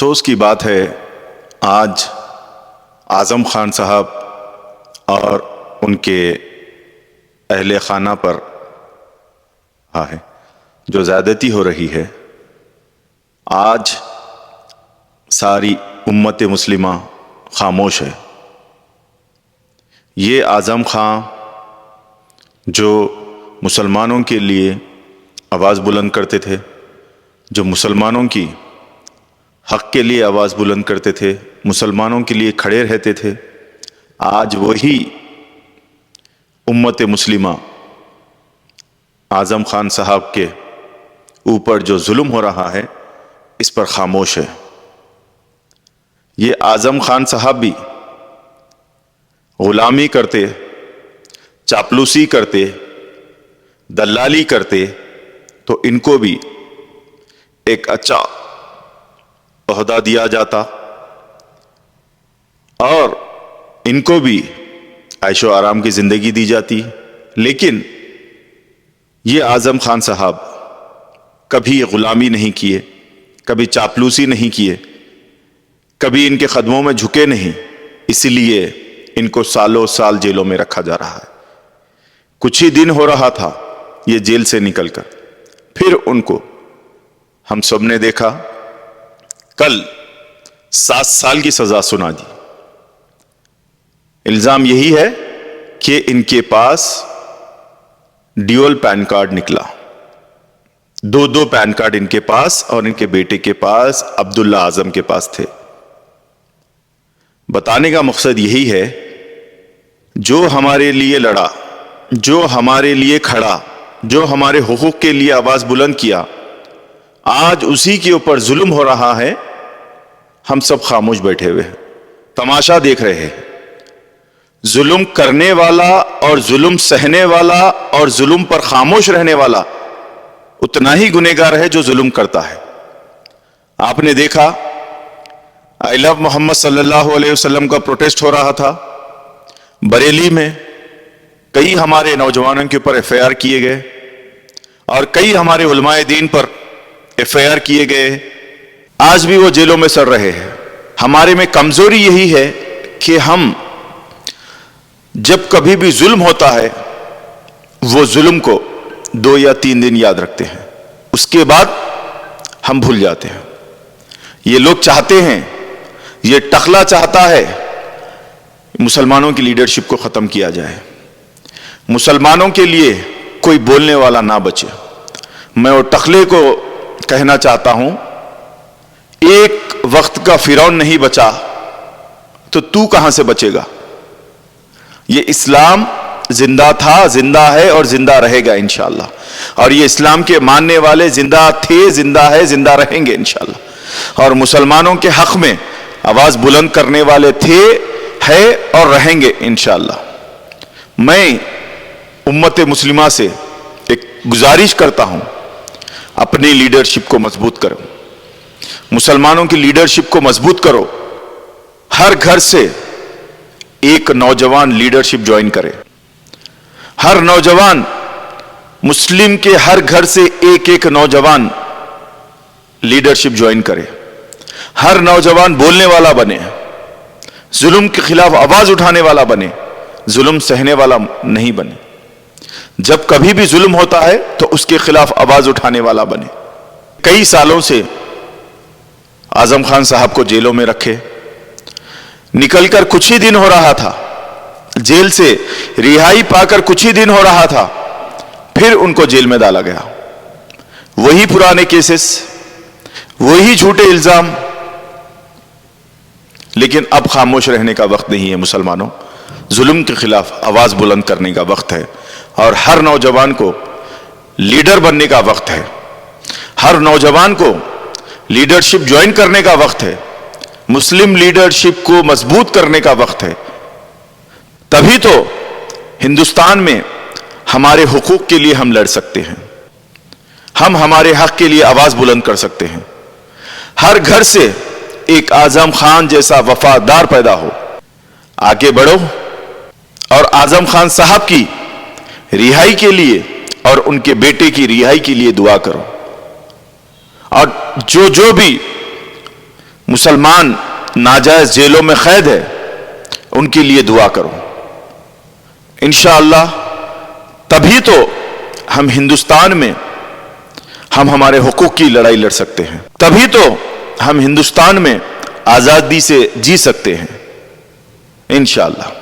افسوس کی بات ہے آج اعظم خان صاحب اور ان کے اہل خانہ پر ہے جو زیادتی ہو رہی ہے. آج ساری امت مسلمہ خاموش ہے. یہ اعظم خان جو مسلمانوں کے لیے آواز بلند کرتے تھے، جو مسلمانوں کی حق کے لیے آواز بلند کرتے تھے، مسلمانوں کے لیے کھڑے رہتے تھے، آج وہی امت مسلمہ اعظم خان صاحب کے اوپر جو ظلم ہو رہا ہے اس پر خاموش ہے. یہ اعظم خان صاحب بھی غلامی کرتے، چاپلوسی کرتے، دلالی کرتے تو ان کو بھی ایک اچھا عہدہ دیا جاتا اور ان کو بھی عیش و آرام کی زندگی دی جاتی. لیکن یہ اعظم خان صاحب کبھی غلامی نہیں کیے، کبھی چاپلوسی نہیں کیے، کبھی ان کے قدموں میں جھکے نہیں، اسی لیے ان کو سالوں سال جیلوں میں رکھا جا رہا ہے. کچھ ہی دن ہو رہا تھا یہ جیل سے نکل کر، پھر ان کو ہم سب نے دیکھا کل 7 سال کی سزا سنا دی. الزام یہی ہے کہ ان کے پاس ڈیول پین کارڈ نکلا، 2 پین کارڈ ان کے پاس اور ان کے بیٹے کے پاس، عبداللہ اعظم کے پاس تھے. بتانے کا مقصد یہی ہے جو ہمارے لیے لڑا، جو ہمارے لیے کھڑا، جو ہمارے حقوق کے لیے آواز بلند کیا، آج اسی کے اوپر ظلم ہو رہا ہے. ہم سب خاموش بیٹھے ہوئے ہیں، تماشا دیکھ رہے ہیں. ظلم کرنے والا اور ظلم سہنے والا اور ظلم پر خاموش رہنے والا اتنا ہی گنہگار ہے جو ظلم کرتا ہے. آپ نے دیکھا آئی لو محمد صلی اللہ علیہ وسلم کا پروٹیسٹ ہو رہا تھا بریلی میں. کئی ہمارے نوجوانوں کے اوپر ایف آئی آر کیے گئے اور کئی ہمارے علماء دین پر ایف آئی آر کیے گئے. آج بھی وہ جیلوں میں سڑ رہے ہیں. ہمارے میں کمزوری یہی ہے کہ ہم جب کبھی بھی ظلم ہوتا ہے وہ ظلم کو 2 یا 3 دن یاد رکھتے ہیں، اس کے بعد ہم بھول جاتے ہیں. یہ لوگ چاہتے ہیں، یہ ٹخلا چاہتا ہے مسلمانوں کی لیڈرشپ کو ختم کیا جائے، مسلمانوں کے لیے کوئی بولنے والا نہ بچے. میں وہ ٹخلے کو کہنا چاہتا ہوں، ایک وقت کا فرعون نہیں بچا تو کہاں سے بچے گا؟ یہ اسلام زندہ تھا، زندہ ہے اور زندہ رہے گا انشاءاللہ. اور یہ اسلام کے ماننے والے زندہ تھے، زندہ ہے، زندہ رہیں گے انشاءاللہ. اور مسلمانوں کے حق میں آواز بلند کرنے والے تھے، ہے اور رہیں گے انشاءاللہ. میں امت مسلمہ سے ایک گزارش کرتا ہوں، اپنی لیڈرشپ کو مضبوط کرو، مسلمانوں کی لیڈرشپ کو مضبوط کرو. ہر گھر سے ایک نوجوان لیڈرشپ جوائن کرے. ہر نوجوان مسلم کے ہر گھر سے ایک نوجوان لیڈرشپ جوائن کرے. ہر نوجوان بولنے والا بنے، ظلم کے خلاف آواز اٹھانے والا بنے، ظلم سہنے والا نہیں بنے. جب کبھی بھی ظلم ہوتا ہے تو اس کے خلاف آواز اٹھانے والا بنے. کئی سالوں سے اعظم خان صاحب کو جیلوں میں رکھے، نکل کر کچھ ہی دن ہو رہا تھا، جیل سے رہائی پا کر کچھ ہی دن ہو رہا تھا، پھر ان کو جیل میں ڈالا گیا. وہی پرانے کیسز، وہی جھوٹے الزام. لیکن اب خاموش رہنے کا وقت نہیں ہے مسلمانوں، ظلم کے خلاف آواز بلند کرنے کا وقت ہے. اور ہر نوجوان کو لیڈر بننے کا وقت ہے، ہر نوجوان کو لیڈرشپ جوائن کرنے کا وقت ہے، مسلم لیڈرشپ کو مضبوط کرنے کا وقت ہے. تبھی تو ہندوستان میں ہمارے حقوق کے لیے ہم لڑ سکتے ہیں، ہم ہمارے حق کے لیے آواز بلند کر سکتے ہیں. ہر گھر سے ایک اعظم خان جیسا وفادار پیدا ہو. آگے بڑھو اور اعظم خان صاحب کی رہائی کے لیے اور ان کے بیٹے کی رہائی کے لیے دعا کرو. اور جو بھی مسلمان ناجائز جیلوں میں قید ہے ان کے لیے دعا کرو. انشاءاللہ تبھی تو ہم ہندوستان میں ہم ہمارے حقوق کی لڑائی لڑ سکتے ہیں, تبھی تو ہم ہندوستان میں آزادی سے جی سکتے ہیں انشاءاللہ.